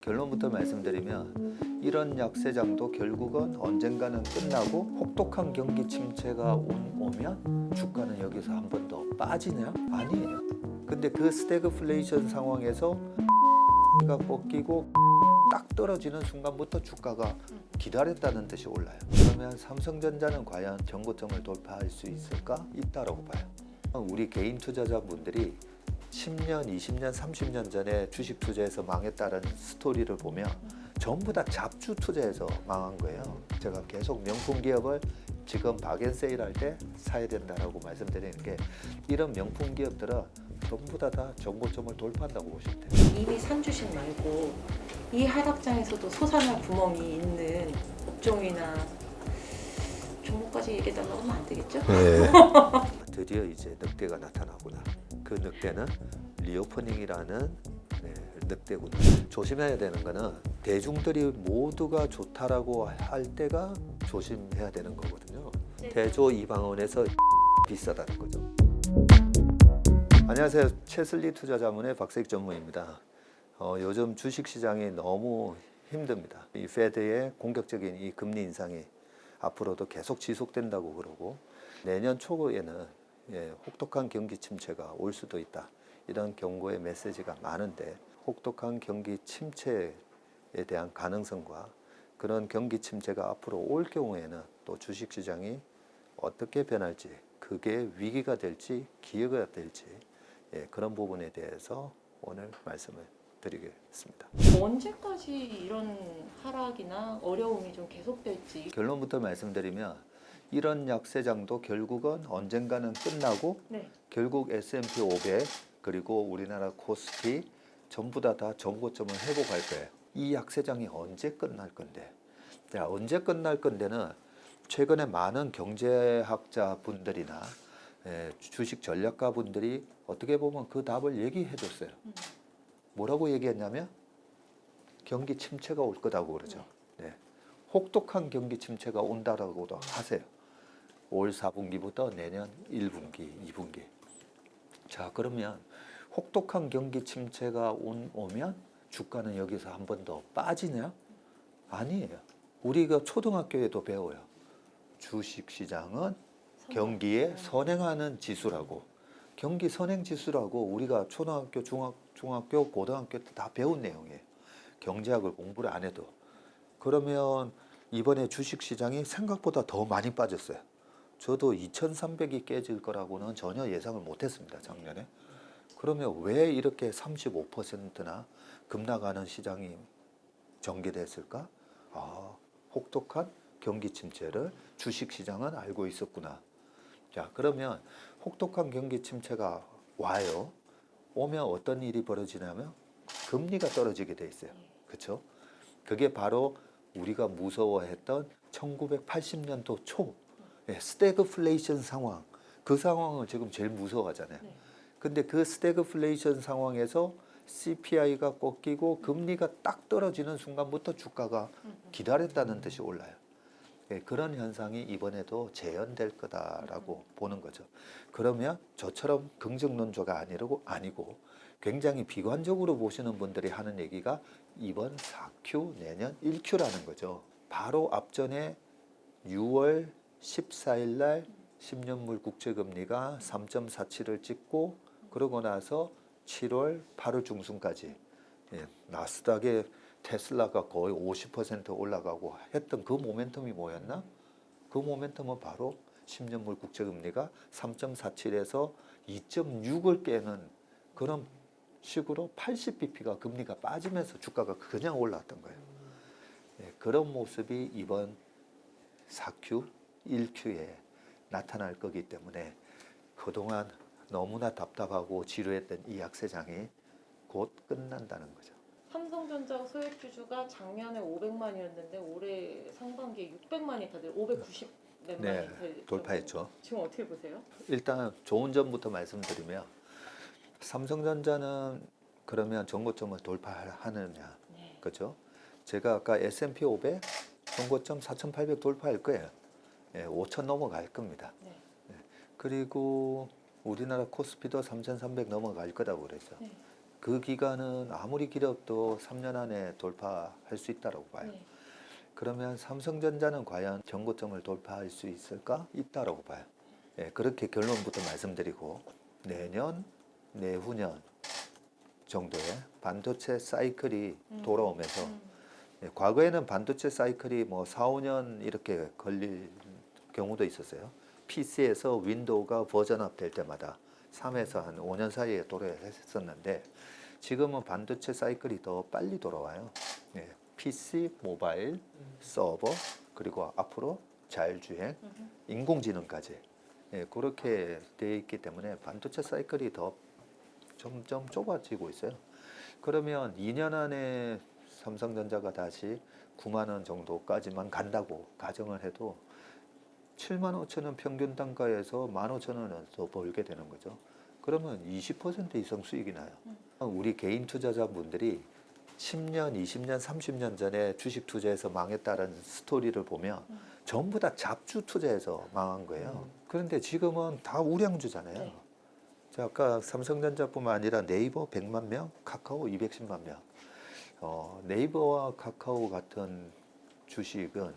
결론부터 말씀드리면 이런 약세장도 결국은 언젠가는 끝나고 혹독한 경기 침체가 오면 주가는 여기서 한 번 더 빠지냐? 아니에요. 근데 그 스태그플레이션 상황에서 가 꺾이고 딱 떨어지는 순간부터 주가가 기다렸다는 뜻이 올라요. 그러면 삼성전자는 과연 전고점을 돌파할 수 있을까? 있다라고 봐요. 우리 개인 투자자분들이 10년, 20년, 30년 전에 주식 투자해서 망했다는 스토리를 보면 전부 다 잡주 투자해서 망한 거예요. 제가 계속 명품 기업을 지금 박앤세일 할 때 사야 된다라고 말씀드리는 게 이런 명품 기업들은 전부 다 전고점을 돌파한다고 보시면 돼요. 이미 산 주식 말고 이 하락장에서도 솟아날 구멍이 있는 업종이나 종목까지 얘기해달라고 하면 안 되겠죠? 네. 드디어 이제 늑대가 나타나구나. 그 늑대는 리오프닝이라는 늑대구나. 조심해야 되는 거는 대중들이 모두가 좋다라고 할 때가 조심해야 되는 거거든요. 대조 이방원에서 비싸다는 거죠. 안녕하세요. 최슬리 투자자문의 박세익 전무입니다. 요즘 주식시장이 너무 힘듭니다. 이 페드의 공격적인 이 금리 인상이 앞으로도 계속 지속된다고 그러고 내년 초에는 혹독한 경기 침체가 올 수도 있다. 이런 경고의 메시지가 많은데 혹독한 경기 침체에 대한 가능성과 그런 경기 침체가 앞으로 올 경우에는 또 주식시장이 어떻게 변할지, 그게 위기가 될지 기회가 될지 그런 부분에 대해서 오늘 말씀을 드리겠습니다. 언제까지 이런 하락이나 어려움이 좀 계속될지. 결론부터 말씀드리면 이런 약세장도 결국은 언젠가는 끝나고 결국 S&P 500 그리고 우리나라 코스피 전부 다 전고점을 회복할 거예요. 이 약세장이 언제 끝날 건데? 자, 언제 끝날 건데는 최근에 많은 경제학자 분들이나 주식 전략가 분들이 어떻게 보면 그 답을 얘기해 줬어요. 뭐라고 얘기했냐면 경기 침체가 올 거다고 그러죠. 혹독한 경기 침체가 온다라고도 하세요. 올 4분기부터 내년 1분기, 2분기. 자, 그러면 혹독한 경기 침체가 오면 주가는 여기서 한 번 더 빠지냐? 아니에요. 우리가 초등학교에도 배워요. 주식시장은 경기에 선행하는 지수라고. 경기 선행 지수라고 우리가 초등학교, 중학교, 고등학교 때 다 배운 내용이에요. 경제학을 공부를 안 해도. 그러면 이번에 주식시장이 생각보다 더 많이 빠졌어요. 저도 2,300이 깨질 거라고는 전혀 예상을 못했습니다. 작년에. 그러면 왜 이렇게 35%나 급락하는 시장이 전개됐을까? 혹독한 경기 침체를 주식시장은 알고 있었구나. 자, 그러면 혹독한 경기 침체가 와요. 오면 어떤 일이 벌어지냐면 금리가 떨어지게 돼 있어요. 그렇죠? 그게 바로 우리가 무서워했던 1980년도 초 스태그플레이션 상황, 그 상황을 지금 제일 무서워하잖아요. 근데 그 스태그플레이션 상황에서 CPI가 꺾이고 금리가 딱 떨어지는 순간부터 주가가 기다렸다는 듯이 올라요. 그런 현상이 이번에도 재현될 거다라고 보는 거죠. 그러면 저처럼 긍정론조가 아니고 굉장히 비관적으로 보시는 분들이 하는 얘기가 이번 4Q 내년 1Q라는 거죠. 바로 앞전에 6월 14일 날 10년물 국채금리가 3.47을 찍고 그러고 나서 7월 8월 중순까지 나스닥의 테슬라가 거의 50% 올라가고 했던 그 모멘텀이 뭐였나? 그 모멘텀은 바로 10년물 국채금리가 3.47에서 2.6을 깨는 그런 식으로 80bp가 금리가 빠지면서 주가가 그냥 올라왔던 거예요. 그런 모습이 이번 4Q, 1Q에 나타날 거기 때문에 그동안 너무나 답답하고 지루했던 이 약세장이 곧 끝난다는 거죠. 삼성전자 소액주주가 작년에 500만이었는데 올해 상반기에 600만이 다들 590 몇 만이 돌파했죠. 지금 어떻게 보세요? 일단 좋은 점부터 말씀드리면 삼성전자는 그러면 전고점을 돌파하느냐, 그렇죠? 제가 아까 S&P 500 전고점 4,800 돌파할 거예요. 5,000 넘어갈 겁니다. 그리고 우리나라 코스피도 3,300 넘어갈 거라고 그랬죠. 그 기간은 아무리 길어도 3년 안에 돌파할 수 있다고 봐요. 네. 그러면 삼성전자는 과연 전고점을 돌파할 수 있을까? 있다라고 봐요. 예, 그렇게 결론부터 말씀드리고 내년, 내후년 정도에 반도체 사이클이 돌아오면서 예, 과거에는 반도체 사이클이 뭐 4, 5년 이렇게 걸릴 경우도 있었어요. PC에서 윈도우가 버전업 될 때마다 3에서 한 5년 사이에 도래했었는데 지금은 반도체 사이클이 더 빨리 돌아와요. 예, PC, 모바일, 서버 그리고 앞으로 자율주행, 인공지능까지 예, 그렇게 돼 있기 때문에 반도체 사이클이 더 점점 좁아지고 있어요. 그러면 2년 안에 삼성전자가 다시 9만 원 정도까지만 간다고 가정을 해도 7만 5천 원 평균 단가에서 15,000원은 더 벌게 되는 거죠. 그러면 20% 이상 수익이 나요. 우리 개인 투자자분들이 10년, 20년, 30년 전에 주식 투자해서 망했다는 스토리를 보면 전부 다 잡주 투자해서 망한 거예요. 그런데 지금은 다 우량주잖아요. 네. 자, 아까 삼성전자뿐만 아니라 네이버 100만 명, 카카오 210만 명. 네이버와 카카오 같은 주식은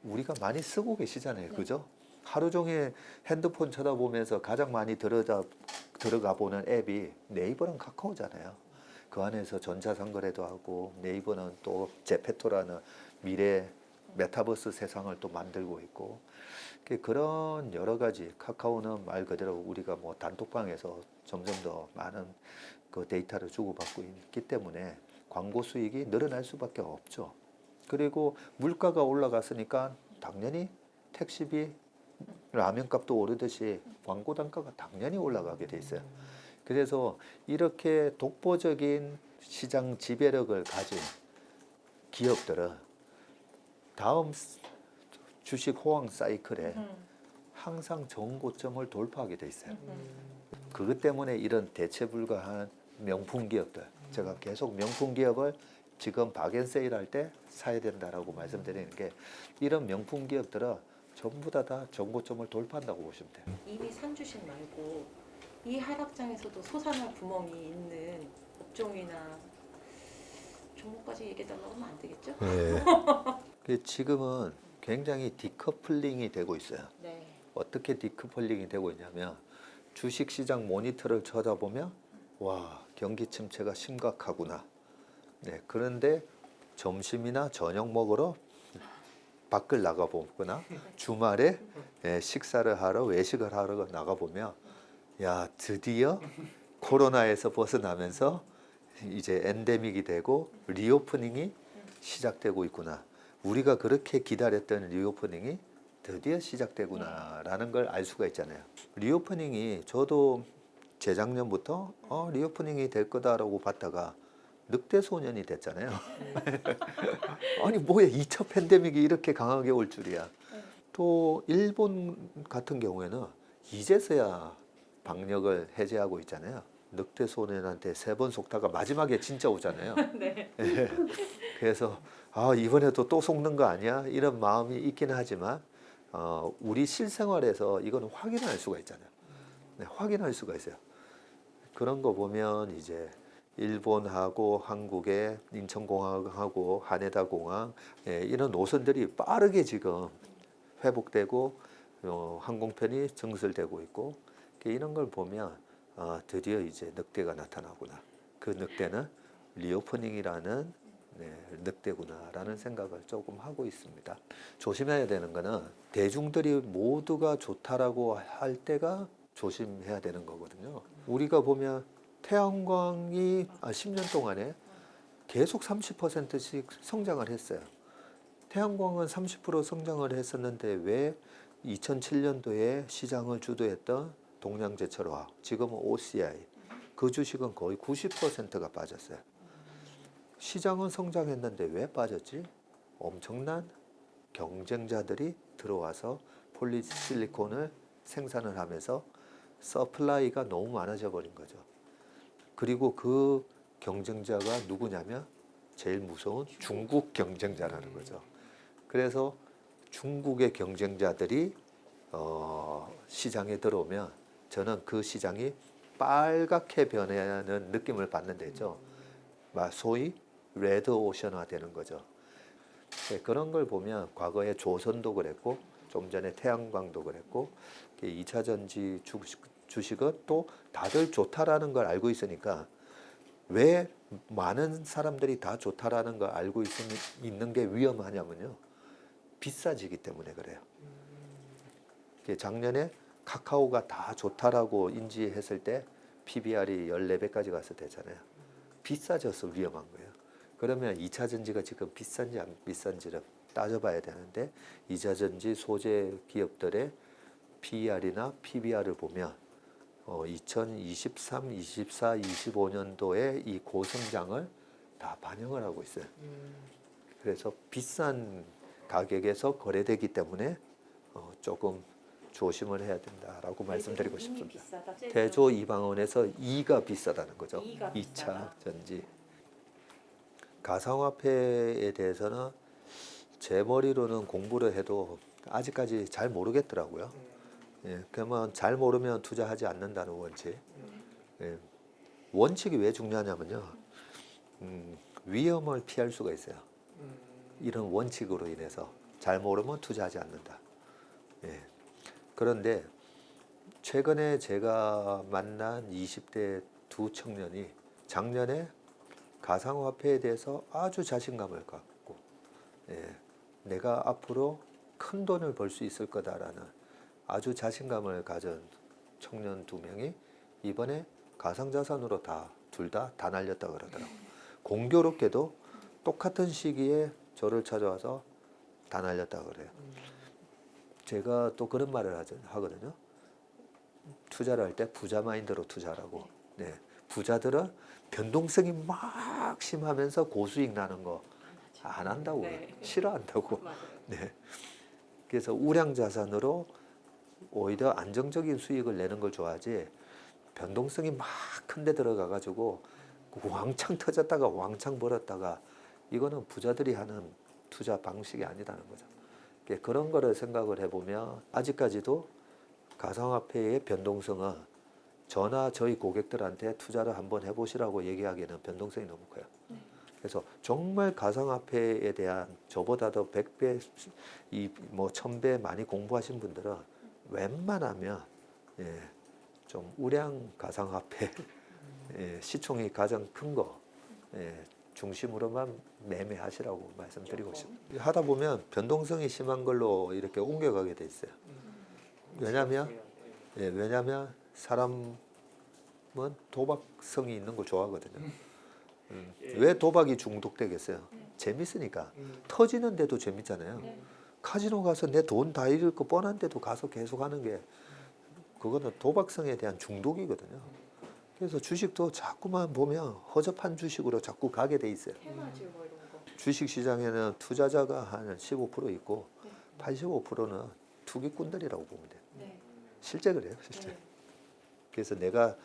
우리가 많이 쓰고 계시잖아요. 네. 그죠? 하루 종일 핸드폰 쳐다보면서 가장 많이 들어가 보는 앱이 네이버랑 카카오잖아요. 그 안에서 전자상거래도 하고 네이버는 또 제페토라는 미래 메타버스 세상을 또 만들고 있고 그런 여러 가지 카카오는 말 그대로 우리가 뭐 단톡방에서 점점 더 많은 그 데이터를 주고받고 있기 때문에 광고 수익이 늘어날 수밖에 없죠. 그리고 물가가 올라갔으니까 당연히 택시비, 라면값도 오르듯이 광고 단가가 당연히 올라가게 돼 있어요. 그래서 이렇게 독보적인 시장 지배력을 가진 기업들은 다음 주식 호황 사이클에 항상 정고점을 돌파하게 돼 있어요. 그것 때문에 이런 대체 불가한 명품 기업들, 제가 계속 명품 기업을 지금 박앤세일 할 때 사야 된다라고 말씀드리는 게 이런 명품 기업들은 전부 다 정고점을 돌파한다고 보시면 돼요. 이미 산 주식 말고 이 하락장에서도 솟아날 구멍이 있는 업종이나 종목까지 얘기해달라고 하면 안 되겠죠? 네. 지금은 굉장히 디커플링이 되고 있어요. 네. 어떻게 디커플링이 되고 있냐면 주식시장 모니터를 쳐다보면 와 경기 침체가 심각하구나. 네, 그런데 점심이나 저녁 먹으러 밖을 나가보거나 주말에 식사를 하러 외식을 하러 나가보면 야 드디어 코로나에서 벗어나면서 이제 엔데믹이 되고 리오프닝이 시작되고 있구나. 우리가 그렇게 기다렸던 리오프닝이 드디어 시작되구나라는 걸 알 수가 있잖아요. 리오프닝이 저도 재작년부터 리오프닝이 될 거다라고 봤다가 늑대 소년이 됐잖아요. 아니 뭐야 2차 팬데믹이 이렇게 강하게 올 줄이야. 또 일본 같은 경우에는 이제서야 방역을 해제하고 있잖아요. 늑대 소년한테 3번 속다가 마지막에 진짜 오잖아요. 네. 그래서 이번에도 또 속는 거 아니야? 이런 마음이 있기는 하지만 우리 실생활에서 이거는 확인할 수가 있잖아요. 네, 확인할 수가 있어요. 그런 거 보면 이제 일본하고 한국의 인천공항하고 하네다공항 이런 노선들이 빠르게 지금 회복되고 항공편이 증설되고 있고 이런 걸 보면 드디어 이제 늑대가 나타나구나. 그 늑대는 리오프닝이라는 늑대구나라는 생각을 조금 하고 있습니다. 조심해야 되는 거는 대중들이 모두가 좋다라고 할 때가 조심해야 되는 거거든요. 우리가 보면 태양광이 10년 동안에 계속 30%씩 성장을 했어요. 태양광은 30% 성장을 했었는데 왜 2007년도에 시장을 주도했던 동양제철화학, 지금은 OCI, 그 주식은 거의 90%가 빠졌어요. 시장은 성장했는데 왜 빠졌지? 엄청난 경쟁자들이 들어와서 폴리실리콘을 생산을 하면서 서플라이가 너무 많아져 버린 거죠. 그리고 그 경쟁자가 누구냐면 제일 무서운 중국 경쟁자라는 거죠. 그래서 중국의 경쟁자들이 시장에 들어오면 저는 그 시장이 빨갛게 변하는 느낌을 받는 데죠. 소위 레드 오션화 되는 거죠. 네, 그런 걸 보면 과거에 조선도 그랬고 좀 전에 태양광도 그랬고 2차 전지 주식은 또 다들 좋다라는 걸 알고 있으니까 왜 많은 사람들이 다 좋다라는 걸 알고 있는 게 위험하냐면요. 비싸지기 때문에 그래요. 작년에 카카오가 다 좋다라고 인지했을 때 PBR이 14배까지 갔을 때잖아요. 비싸져서 위험한 거예요. 그러면 2차 전지가 지금 비싼지 안 비싼지를 따져봐야 되는데 2차 전지 소재 기업들의 PER이나 PBR을 보면 2023, 24, 25년도에 이 고성장을 다 반영을 하고 있어요. 그래서 비싼 가격에서 거래되기 때문에 조금 조심을 해야 된다라고 말씀드리고 싶습니다. 대조 이방원에서 2가 비싸다는 거죠. 2차 전지. 가상화폐에 대해서는 제 머리로는 공부를 해도 아직까지 잘 모르겠더라고요. 예, 그러면 잘 모르면 투자하지 않는다는 원칙. 예, 원칙이 왜 중요하냐면요. 위험을 피할 수가 있어요. 이런 원칙으로 인해서 잘 모르면 투자하지 않는다. 예. 그런데 최근에 제가 만난 20대 두 청년이 작년에 가상화폐에 대해서 아주 자신감을 갖고 내가 앞으로 큰 돈을 벌 수 있을 거다라는 아주 자신감을 가진 청년 2명이 이번에 가상자산으로 둘 다 날렸다 그러더라고요. 공교롭게도 똑같은 시기에 저를 찾아와서 다 날렸다 그래요. 제가 또 그런 말을 하거든요. 투자를 할 때 부자 마인드로 투자라고. 네. 부자들은 변동성이 막 심하면서 고수익 나는 거 안 한다고. 네. 싫어한다고. 네. 그래서 우량 자산으로 오히려 안정적인 수익을 내는 걸 좋아하지 변동성이 막 큰 데 들어가 가지고 왕창 터졌다가 왕창 벌었다가 이거는 부자들이 하는 투자 방식이 아니라는 거죠. 그런 거를 생각을 해보면 아직까지도 가상화폐의 변동성은 저나 저희 고객들한테 투자를 한번 해보시라고 얘기하기에는 변동성이 너무 커요. 그래서 정말 가상화폐에 대한 저보다도 100배, 1000배 많이 공부하신 분들은 웬만하면 좀 우량 가상화폐 시총이 가장 큰 거 중심으로만 매매하시라고 말씀드리고 싶습니다. 하다 보면 변동성이 심한 걸로 이렇게 옮겨가게 돼 있어요. 왜냐하면 사람은 도박성이 있는 걸 좋아하거든요. 왜 도박이 중독되겠어요? 재밌으니까. 터지는데도 재밌잖아요. 카지노 가서 내 돈 다 잃을 거 뻔한데도 가서 계속 하는 게 그거는 도박성에 대한 중독이거든요. 그래서 주식도 자꾸만 보면 허접한 주식으로 자꾸 가게 돼 있어요. 주식 시장에는 투자자가 한 15% 있고 85%는 투기꾼들이라고 보면 돼요. 실제 그래요, 실제. 그래서 내가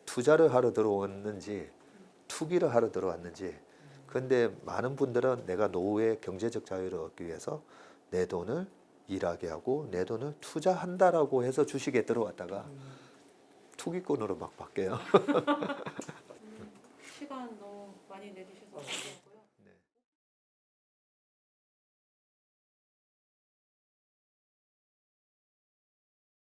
투자를 하러 들어왔는지 투기를 하러 들어왔는지 근데 많은 분들은 내가 노후에 경제적 자유를 얻기 위해서 내 돈을 일하게 하고 내 돈을 투자한다라고 해서 주식에 들어왔다가 투기꾼으로 막 바뀌어요. 시간 너무 많이 내주셔서 감사하고요.